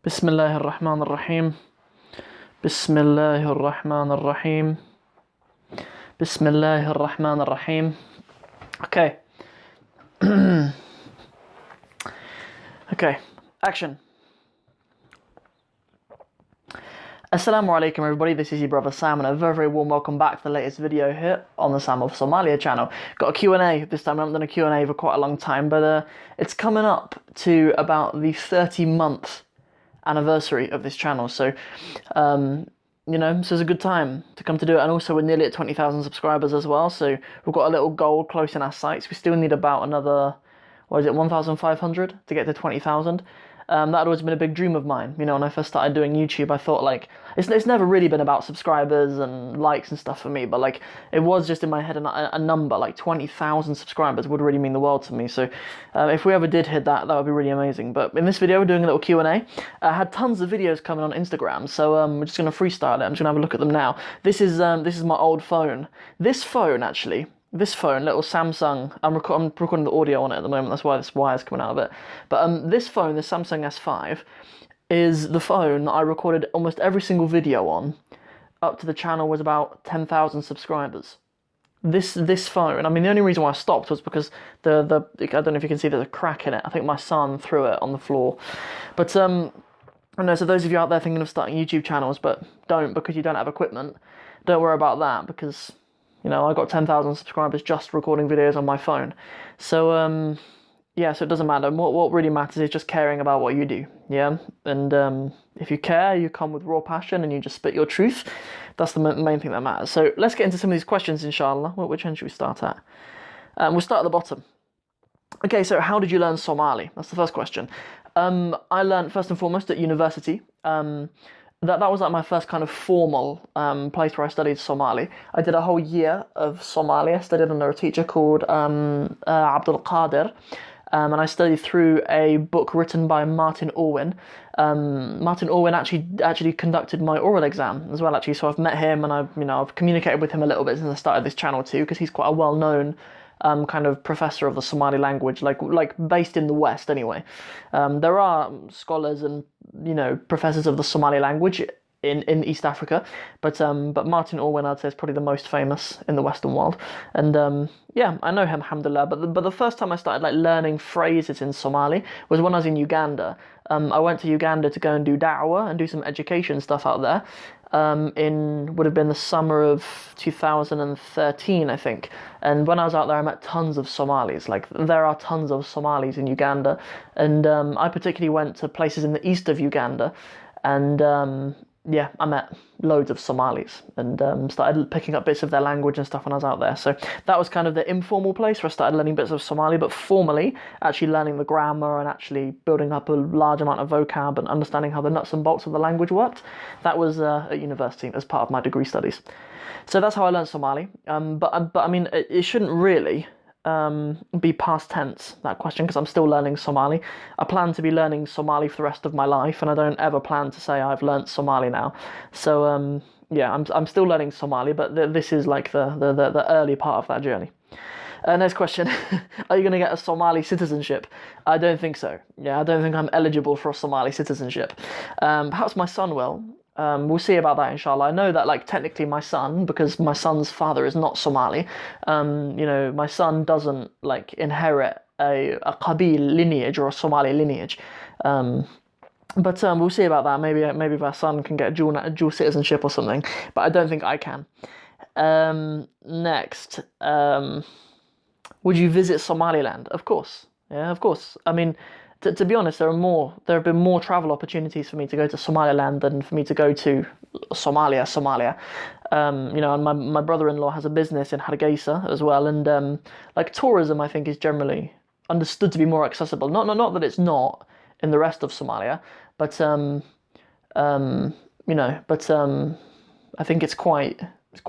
بسم الله الرحمن الرحيم بسم الله الرحمن الرحيم بسم الله الرحمن الرحيم. Okay. Okay, action. Assalamu alaikum everybody, this is your brother Sam and a very warm welcome back to the latest video here on the Sam of Somalia channel. Got a Q&A this time. I haven't done a Q&A for quite a long time, but it's coming up to about the 30-month anniversary of this channel, so this is a good time to come to do it. And also we're nearly at 20,000 subscribers as well, so we've got a little goal close in our sights. We still need about another 1,500 to get to 20,000. That had always been a big dream of mine. When I first started doing YouTube, I thought it's never really been about subscribers and likes and stuff for me, but it was just in my head a number, 20,000 subscribers would really mean the world to me. So if we ever did hit that would be really amazing. But in this video, we're doing a little Q&A. I had tons of videos coming on Instagram, so we're just going to freestyle it. I'm just going to have a look at them now. This is my old phone. This phone, little Samsung, I'm recording the audio on it at the moment, that's why this wire's coming out of it. But this phone, the Samsung S5, is the phone that I recorded almost every single video on. Up to the channel was about 10,000 subscribers. This phone, I mean, the only reason why I stopped was because I don't know if you can see, there's a crack in it. I think my son threw it on the floor. But I know, so those of you out there thinking of starting YouTube channels but don't because you don't have equipment, don't worry about that, because I got 10,000 subscribers just recording videos on my phone. So, so it doesn't matter. What really matters is just caring about what you do, yeah? And if you care, you come with raw passion and you just spit your truth. That's the main thing that matters. So let's get into some of these questions, inshallah. Which end should we start at? We'll start at the bottom. Okay, so how did you learn Somali? That's the first question. I learned, first and foremost, at university. That was my first kind of formal place where I studied Somali. I did a whole year of Somali. I studied under a teacher called Abdul Qadir, and I studied through a book written by Martin Orwin. Martin Orwin actually conducted my oral exam as well, actually. So I've met him and I've communicated with him a little bit since I started this channel too, because he's quite a well-known kind of professor of the Somali language, like based in the West anyway. There are scholars and professors of the Somali language in East Africa, but Martin Orwin, I'd say, is probably the most famous in the Western world. And I know him, alhamdulillah. But the first time I started learning phrases in Somali was when I was in Uganda. I went to Uganda to go and do da'wah and do some education stuff out there. Would have been the summer of 2013, I think. And when I was out there, I met tons of Somalis. There are tons of Somalis in Uganda, and I particularly went to places in the east of Uganda, and I met loads of Somalis and started picking up bits of their language and stuff when I was out there. So that was kind of the informal place where I started learning bits of Somali, but formally, actually learning the grammar and actually building up a large amount of vocab and understanding how the nuts and bolts of the language worked. That was at university as part of my degree studies. So that's how I learned Somali. But I mean, it shouldn't really be past tense, that question, because I'm still learning Somali. I plan to be learning Somali for the rest of my life, and I don't ever plan to say I've learnt Somali now. So I'm still learning Somali, but this is the early part of that journey. Next question. Are you going to get a Somali citizenship? I don't think so. I don't think I'm eligible for a Somali citizenship. Perhaps my son will. We'll see about that, inshallah. I know that, technically my son, because my son's father is not Somali, my son doesn't, inherit a Qabil lineage or a Somali lineage. But we'll see about that. Maybe if our son can get dual citizenship or something, but I don't think I can. Next, would you visit Somaliland? Of course. Yeah, of course. I mean, to be honest, there have been more travel opportunities for me to go to Somaliland than for me to go to Somalia. And my brother-in-law has a business in Hargeisa as well, and tourism, I think, is generally understood to be more accessible. Not that it's not in the rest of Somalia, but I think it's quite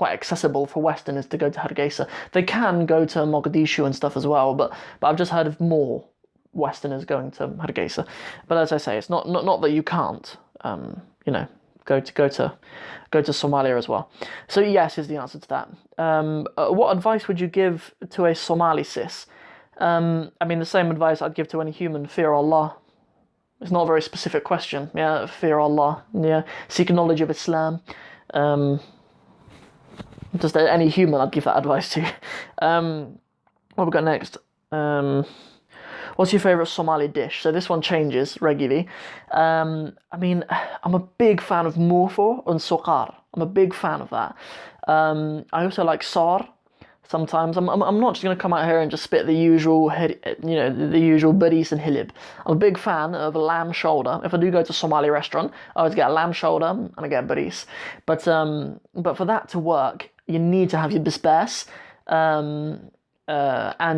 accessible for Westerners to go to Hargeisa. They can go to Mogadishu and stuff as well, but I've just heard of more Westerners going to Hargeisa. But as I say, it's not that you can't go to Somalia as well. So yes is the answer to that. What advice would you give to a Somali cis? I mean, the same advice I'd give to any human: fear Allah. It's not a very specific question. Yeah, fear Allah. Yeah, seek knowledge of Islam. Just any human, I'd give that advice to. What we got next? What's your favourite Somali dish? So this one changes regularly. I mean, I'm a big fan of mufo and sokar. I'm a big fan of that. I also like sar. Sometimes I'm not just gonna come out here and just spit the usual, the usual buddies and hilib. I'm a big fan of lamb shoulder. If I do go to a Somali restaurant, I always get a lamb shoulder and I get buddies. But for that to work, you need to have your bisbas, and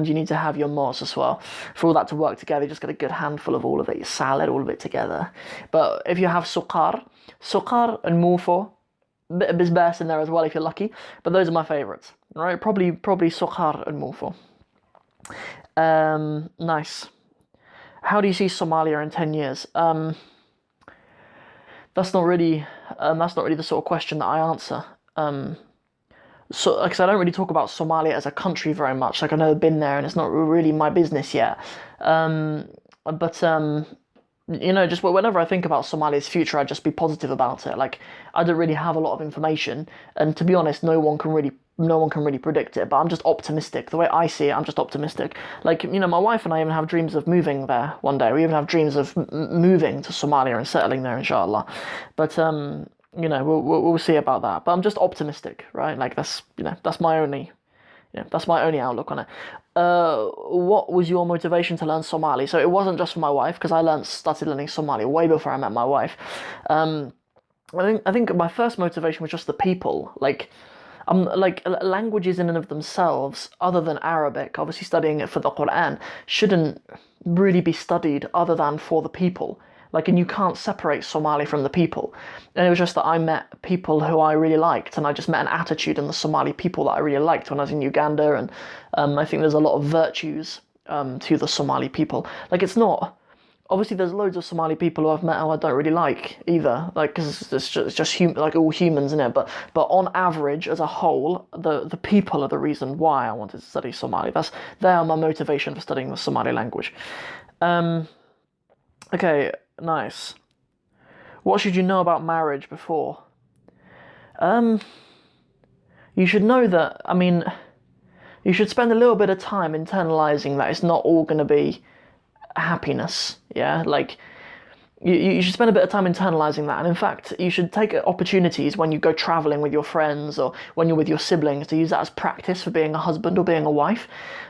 you need to have your mos as well. For all that to work together, you just get a good handful of all of it, your salad, all of it together. But if you have sukar and mufo, a bit of bisbas in there as well if you're lucky. But those are my favourites. Right? Probably sukar and mufo. Nice. How do you see Somalia in 10 years? That's not really the sort of question that I answer. So, like I said, I don't really talk about Somalia as a country very much. Like, I've never been there, and it's not really my business yet. Just whenever I think about Somalia's future, I'd just be positive about it. Like, I don't really have a lot of information, and to be honest, no one can really predict it. But I'm just optimistic. The way I see it, I'm just optimistic. Like, my wife and I even have dreams of moving there one day. We even have dreams of moving to Somalia and settling there, inshallah. But we'll see about that. But I'm just optimistic, right? Like that's my only outlook on it. What was your motivation to learn Somali? So it wasn't just for my wife, because I started learning Somali way before I met my wife. I think my first motivation was just the people. Languages in and of themselves, other than Arabic, obviously studying it for the Quran, shouldn't really be studied other than for the people. And you can't separate Somali from the people. And it was just that I met people who I really liked, and I just met an attitude in the Somali people that I really liked when I was in Uganda, and I think there's a lot of virtues to the Somali people. It's not... Obviously, there's loads of Somali people who I've met who I don't really like either, because it's just all humans in it. But on average, as a whole, the people are the reason why I wanted to study Somali. They are my motivation for studying the Somali language. Okay, nice. What should you know about marriage before? You should know that. I mean, you should spend a little bit of time internalizing that it's not all going to be happiness, yeah? You should spend a bit of time internalizing that, and in fact, you should take opportunities when you go traveling with your friends or when you're with your siblings to use that as practice for being a husband or being a wife,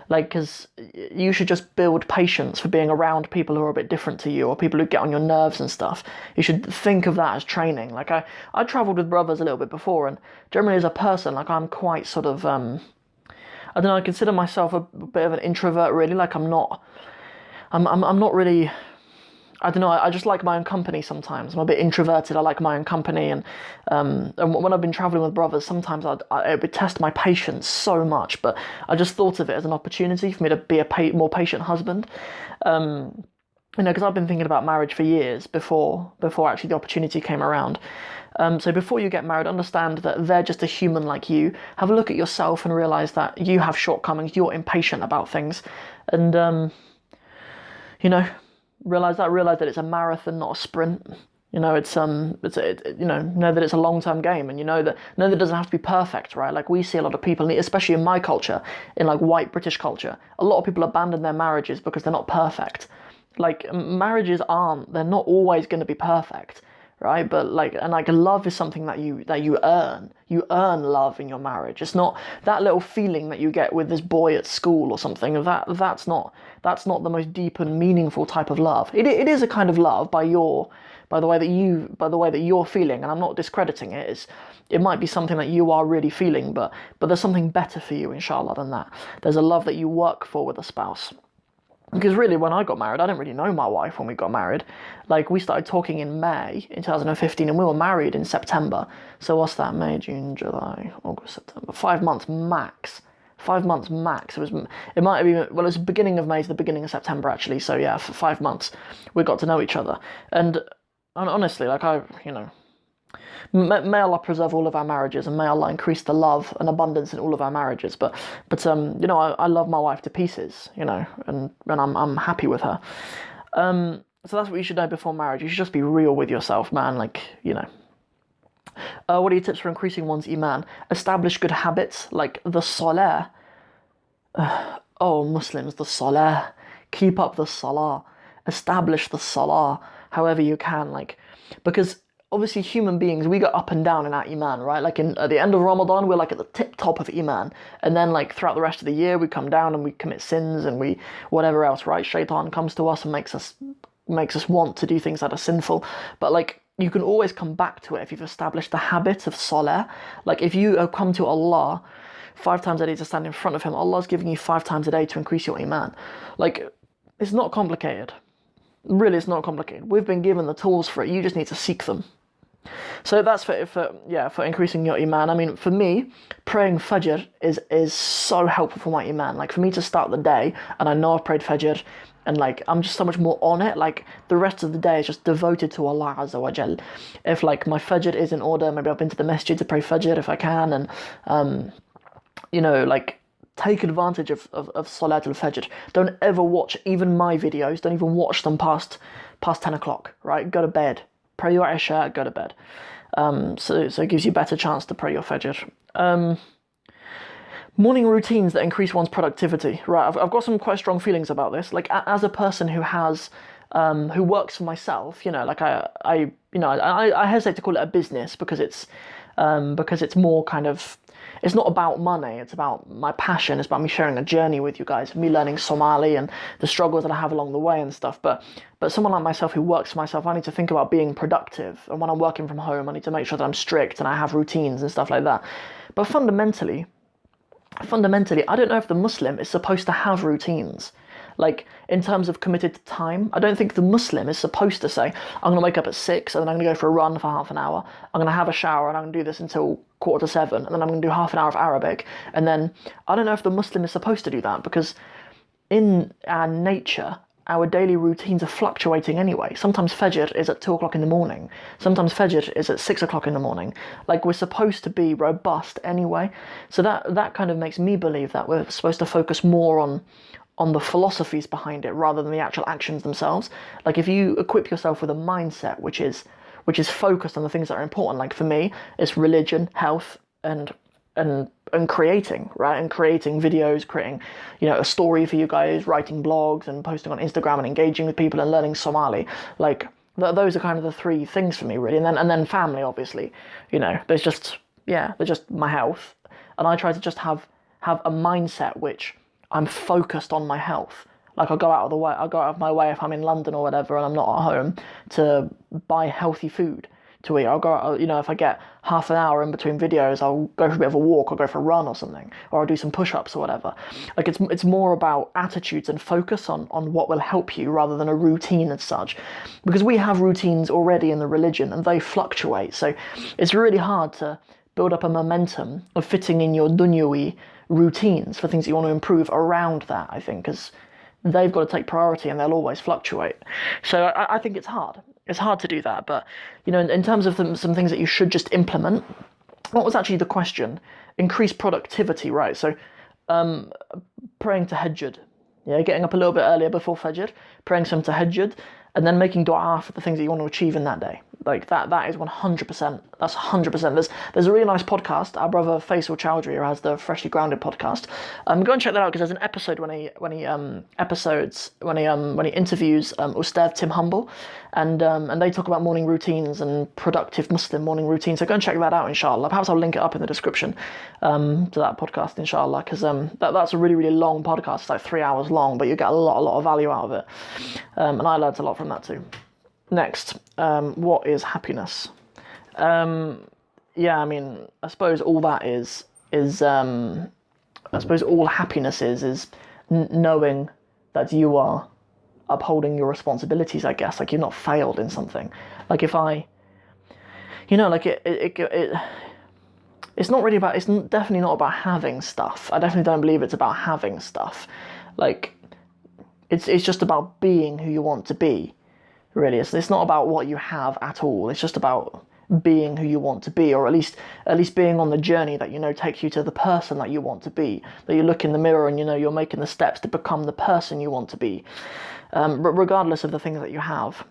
because you should just build patience for being around people who are a bit different to you, or people who get on your nerves and stuff. You should think of that as training. I traveled with brothers a little bit before, and generally as a person, I'm quite sort of, I don't know, I consider myself a bit of an introvert, really. I'm not really, I don't know, I just like my own company sometimes. I'm a bit introverted, I like my own company, and when I've been travelling with brothers, sometimes it would test my patience so much, but I just thought of it as an opportunity for me to be a more patient husband. Because I've been thinking about marriage for years before actually the opportunity came around. So before you get married, understand that they're just a human like you. Have a look at yourself and realise that you have shortcomings, you're impatient about things, and realize that it's a marathon, not a sprint. Know that it's a long-term game, and know that it doesn't have to be perfect, right? We see a lot of people, especially in my culture, in white British culture, a lot of people abandon their marriages because they're not perfect. Marriages they're not always going to be perfect, right? But love is something that you earn. You earn love in your marriage. It's not that little feeling that you get with this boy at school or something. That's not the most deep and meaningful type of love. It is a kind of love by the way that you're feeling, and I'm not discrediting it. It might be something that you are really feeling, but there's something better for you, inshallah, than that. There's a love that you work for with a spouse. Because really, when I got married, I didn't really know my wife when we got married. We started talking in May in 2015, and we were married in September. So what's that? May, June, July, August, September. 5 months max. 5 months max. It might have been, it was the beginning of May to the beginning of September, actually. So yeah, for 5 months, we got to know each other. And honestly, may Allah preserve all of our marriages, and may Allah increase the love and abundance in all of our marriages. But I love my wife to pieces, and I'm happy with her. So that's what you should know before marriage. You should just be real with yourself, man. Like, you know. What are your tips for increasing one's iman? Establish good habits like the salah. Oh, Muslims, the salah. Keep up the salah. Establish the salah however you can. Like, because obviously human beings, we go up and down in our iman, right? Like at the end of Ramadan, we're like at the tip top of iman. And then like throughout the rest of the year, we come down and we commit sins and we whatever else, right? Shaitan comes to us and makes us want to do things that are sinful. But like, you can always come back to it if you've established the habit of salah. Like if you come to Allah 5 times a day to stand in front of him, Allah's giving you 5 times a day to increase your iman. Like, it's not complicated. Really, it's not complicated. We've been given the tools for it. You just need to seek them. So that's for increasing your iman. I mean, for me, praying Fajr is so helpful for my iman. Like, for me to start the day, and I know I've prayed Fajr, and like I'm just so much more on it. Like the rest of the day is just devoted to Allah Azza wa Jal. If like my Fajr is in order, maybe I've been to the masjid to pray Fajr if I can, and you know, like take advantage of Salat al-Fajr. Don't ever watch even my videos. Don't even watch them past 10 o'clock. Right, go to bed. Pray your Isha, go to bed. So it gives you a better chance to pray your Fajr. Morning routines that increase one's productivity. Right, I've got some quite strong feelings about this. Like as a person who has, who works for myself, you know, like I hesitate to call it a business because it's more kind of, it's not about money, it's about my passion, it's about me sharing a journey with you guys, me learning Somali and the struggles that I have along the way and stuff. But someone like myself who works for myself, I need to think about being productive. And when I'm working from home, I need to make sure that I'm strict and I have routines and stuff like that. But fundamentally, I don't know if the Muslim is supposed to have routines. Like, in terms of committed time, I don't think the Muslim is supposed to say, I'm going to wake up at 6 and then I'm going to go for a run for half an hour. I'm going to have a shower and I'm going to do this until 6:45 and then I'm going to do half an hour of Arabic. And then, I don't know if the Muslim is supposed to do that because in our nature, our daily routines are fluctuating anyway. Sometimes Fajr is at 2 o'clock in the morning. Sometimes Fajr is at 6 o'clock in the morning. Like, we're supposed to be robust anyway. So that kind of makes me believe that we're supposed to focus more on the philosophies behind it rather than the actual actions themselves. Like, if you equip yourself with a mindset which is focused on the things that are important, like for me, it's religion, health, and creating, right? And creating videos, creating, you know, a story for you guys, writing blogs and posting on Instagram and engaging with people and learning Somali. Like, those are kind of the 3 things for me, really. And then family, obviously. You know, they're just my health. And I try to just have a mindset which I'm focused on my health. Like, I'll go out of my way if I'm in London or whatever and I'm not at home to buy healthy food to eat. I'll go out, you know, if I get half an hour in between videos, I'll go for a bit of a walk or go for a run or something, or I'll do some push-ups or whatever. Like, it's more about attitudes and focus on what will help you rather than a routine as such. Because we have routines already in the religion and they fluctuate. So it's really hard to build up a momentum of fitting in your dunyawi routines for things that you want to improve around that, I think, because they've got to take priority and they'll always fluctuate. So I think it's hard. It's hard to do that. But, you know, in terms of some things that you should just implement, what was actually the question? Increase productivity, right? So praying tahajjud, yeah, getting up a little bit earlier before Fajr, praying some tahajjud, and then making dua for the things that you want to achieve in that day. Like, that is 100%. That's 100%. There's a really nice podcast. Our brother Faisal Chowdhury, who has the Freshly Grounded podcast. Go and check that out because there's an episode when he interviews Ustadh Tim Humble, and they talk about morning routines and productive Muslim morning routines. So go and check that out, inshallah. Perhaps I'll link it up in the description to that podcast, inshallah, because that's a really, really long podcast. It's like 3 hours long, but you get a lot of value out of it. And I learned a lot from that too. Next, what is happiness? Yeah, I mean, I suppose all that is I suppose all happiness is knowing that you are upholding your responsibilities, I guess. Like, you've not failed in something. Like, if I, you know, like it's not really about, it's definitely not about having stuff. I definitely don't believe it's about having stuff. Like, it's just about being who you want to be. Really, it's not about what you have at all. It's just about being who you want to be, or at least being on the journey that, you know, takes you to the person that you want to be, that you look in the mirror and, you know, you're making the steps to become the person you want to be, regardless of the things that you have.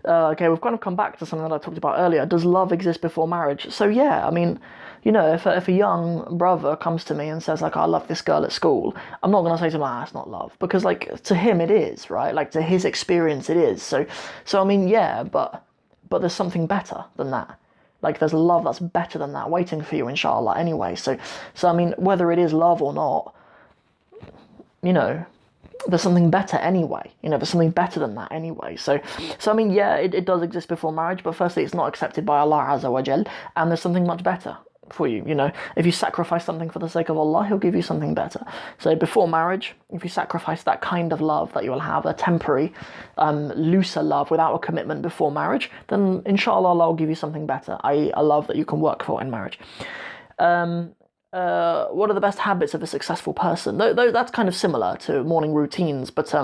Okay, we've kind of come back to something that I talked about earlier. Does love exist before marriage? So yeah, I mean, you know, if a young brother comes to me and says, like, I love this girl at school, I'm not going to say to him, it's not love. Because, like, to him it is, right? Like, to his experience it is. So I mean, yeah, but there's something better than that. Like, there's love that's better than that waiting for you, inshallah, anyway. So I mean, whether it is love or not, you know, there's something better anyway. You know, there's something better than that anyway. So I mean, yeah, it does exist before marriage, but firstly, it's not accepted by Allah Azza wa Jal, and there's something much better for you. You know, if you sacrifice something for the sake of Allah, He'll give you something better. So before marriage, if you sacrifice that kind of love that you will have, a temporary, looser love without a commitment before marriage, then inshallah Allah will give you something better, i.e. a love that you can work for in marriage. What are the best habits of a successful person? Though that's kind of similar to morning routines, but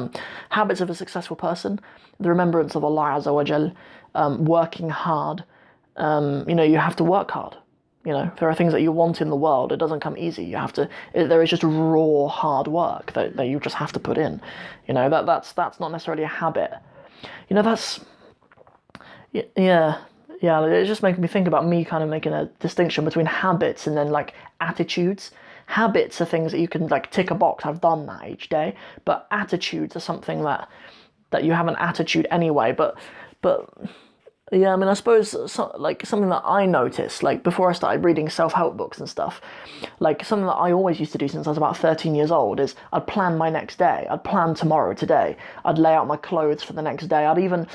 habits of a successful person: the remembrance of Allah Azza wa Jal, working hard. You know, you have to work hard. You know, there are things that you want in the world. It doesn't come easy. You have to. There is just raw hard work that you just have to put in. You know, that's not necessarily a habit. You know, that's yeah. Yeah, it's just making me think about me kind of making a distinction between habits and then, like, attitudes. Habits are things that you can, like, tick a box, I've done that each day, but attitudes are something that you have an attitude anyway, but yeah, I mean, I suppose, like, something that I noticed, like, before I started reading self-help books and stuff, like, something that I always used to do since I was about 13 years old is I'd plan my next day. I'd plan tomorrow, today. I'd lay out my clothes for the next day. I'd even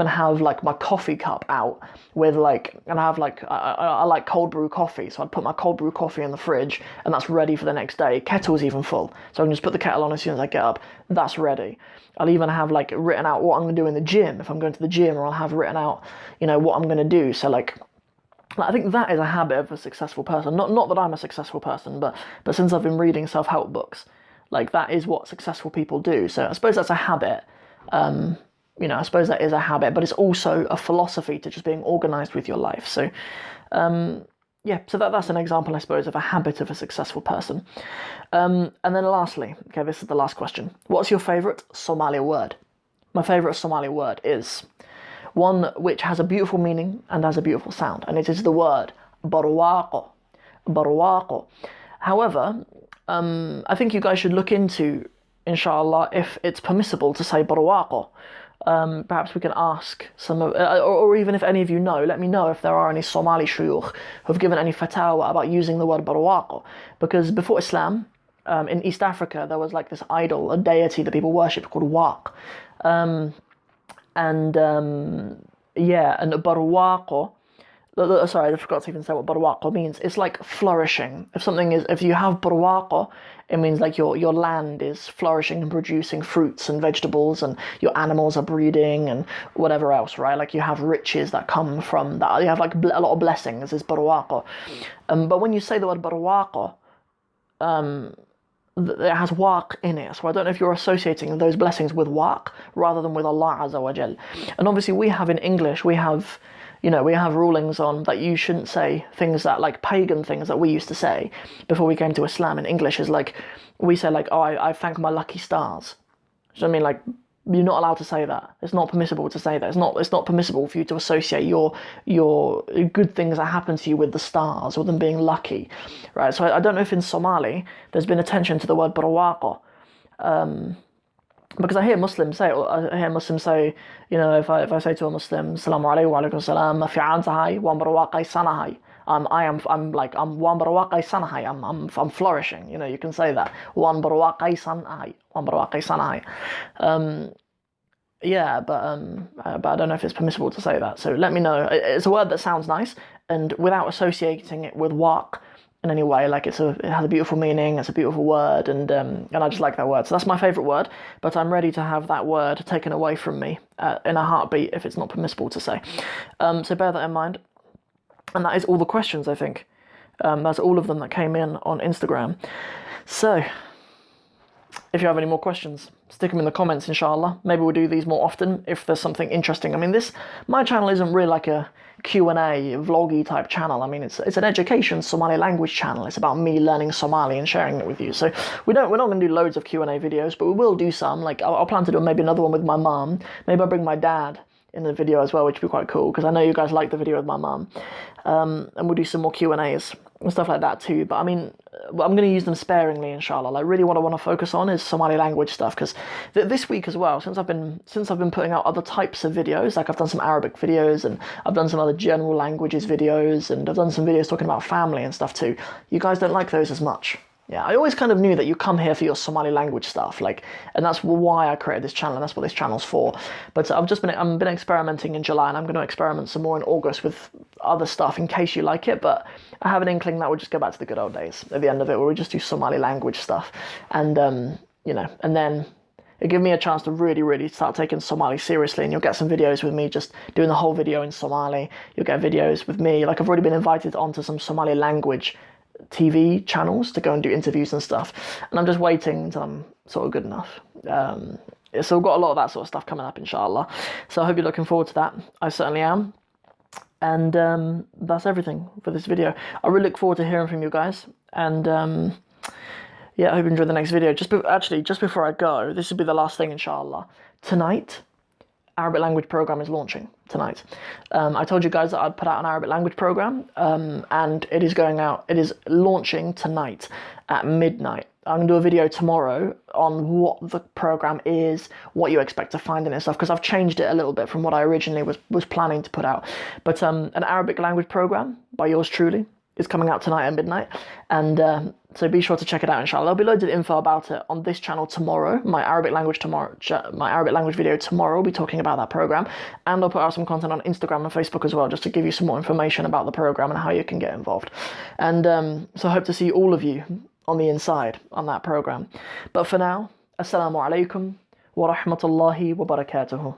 have, like, my coffee cup out with, like, and I have, like, I like cold brew coffee, so I'd put my cold brew coffee in the fridge, and that's ready for the next day. Kettle's even full, so I can just put the kettle on as soon as I get up. That's ready. I'll even have, like, written out what I'm going to do in the gym, if I'm going to the gym, or I'll have written out, you know, what I'm going to do. So, like, I think that is a habit of a successful person. Not that I'm a successful person, but since I've been reading self-help books, like, that is what successful people do. So I suppose that's a habit. You know, I suppose that is a habit, but it's also a philosophy to just being organised with your life. So, yeah, so that's an example, I suppose, of a habit of a successful person. And then lastly, okay, this is the last question. What's your favourite Somali word? My favourite Somali word is one which has a beautiful meaning and has a beautiful sound, and it is the word barwaaqo. Barwaaqo. However, I think you guys should look into, inshallah, if it's permissible to say barwaaqo. Perhaps we can ask some of, or even if any of you know, let me know if there are any Somali shuyukh who've given any fatwa about using the word barwaaqo. Because before Islam, in East Africa, there was, like, this idol, a deity that people worshipped called Waq. And barwaaqo, sorry, I forgot to even say what barwaaqo means. It's like flourishing. If you have barwaaqo, it means, like, your land is flourishing and producing fruits and vegetables, and your animals are breeding and whatever else, right? Like, you have riches that come from that. You have, like, a lot of blessings, is barwaaqo. But when you say the word barwaaqo, it has waq in it, so I don't know if you're associating those blessings with waq rather than with Allah Azza wa Jal. And obviously we have in English, we have rulings on that you shouldn't say things that, like, pagan things that we used to say before we came to Islam in English, is like, we say, like, oh, I thank my lucky stars. So I mean, like, you're not allowed to say that. It's not permissible to say that. It's not permissible for you to associate your good things that happen to you with the stars or them being lucky, right? So I don't know if in Somali there's been attention to the word barwaaqo, because I hear Muslims say, you know, if I say to a Muslim, Assalamu alaikum wa alaikum salam, ma fi'an tahay, wa barwaaqai sanahay. I'm wan barwaaqai sanahay. I'm flourishing. You know, you can say that. Wan barwaaqai sanahay. Wan barwaaqai sanahay. Yeah, but I don't know if it's permissible to say that. So let me know. It's a word that sounds nice, and without associating it with waq in any way, like, it has a beautiful meaning. It's a beautiful word, and I just like that word. So that's my favourite word. But I'm ready to have that word taken away from me in a heartbeat if it's not permissible to say. So bear that in mind. And that is all the questions, I think. That's all of them that came in on Instagram. So if you have any more questions, stick them in the comments, inshallah. Maybe we'll do these more often if there's something interesting. I mean, my channel isn't really like a Q&A, vloggy type channel. I mean, it's an education Somali language channel. It's about me learning Somali and sharing it with you. So we're not going to do loads of Q&A videos, but we will do some. Like, I'll plan to do maybe another one with my mum. Maybe I'll bring my dad in the video as well, which would be quite cool, because I know you guys like the video with my mum. And we'll do some more Q&As and stuff like that too. But I mean, I'm going to use them sparingly, inshallah. Like, really what I want to focus on is Somali language stuff, because this week as well, since I've been putting out other types of videos, like I've done some Arabic videos, and I've done some other general languages videos, and I've done some videos talking about family and stuff too. You guys don't like those as much. Yeah, I always kind of knew that you come here for your Somali language stuff, like, and that's why I created this channel, and that's what this channel's for. But I've been experimenting in July, and I'm going to experiment some more in August with other stuff in case you like it. But I have an inkling that we'll just go back to the good old days at the end of it, where we just do Somali language stuff, and you know, and then it gave me a chance to really start taking Somali seriously, and you'll get some videos with me just doing the whole video in Somali. You'll get videos with me, like I've already been invited onto some Somali language TV channels to go and do interviews and stuff, and I'm just waiting until I'm sort of good enough. So we've got a lot of that sort of stuff coming up, inshallah. So I hope you're looking forward to that. I certainly am. And that's everything for this video. I really look forward to hearing from you guys, and yeah, I hope you enjoy the next video. Just before I go, this will be the last thing, inshallah. Tonight, Arabic language program is launching tonight. I told you guys that I'd put out an Arabic language program, and it is going out. It is launching tonight at midnight. I'm going to do a video tomorrow on what the program is, what you expect to find in it and stuff, because I've changed it a little bit from what I originally was planning to put out. But an Arabic language program by yours truly is coming out tonight at midnight, and so be sure to check it out, inshallah. There'll be loads of info about it on this channel tomorrow. My Arabic language video tomorrow will be talking about that program, and I'll put out some content on Instagram and Facebook as well, just to give you some more information about the program and how you can get involved. And so I hope to see all of you on the inside on that program. But for now, assalamu alaikum wa rahmatullahi wa barakatuhu.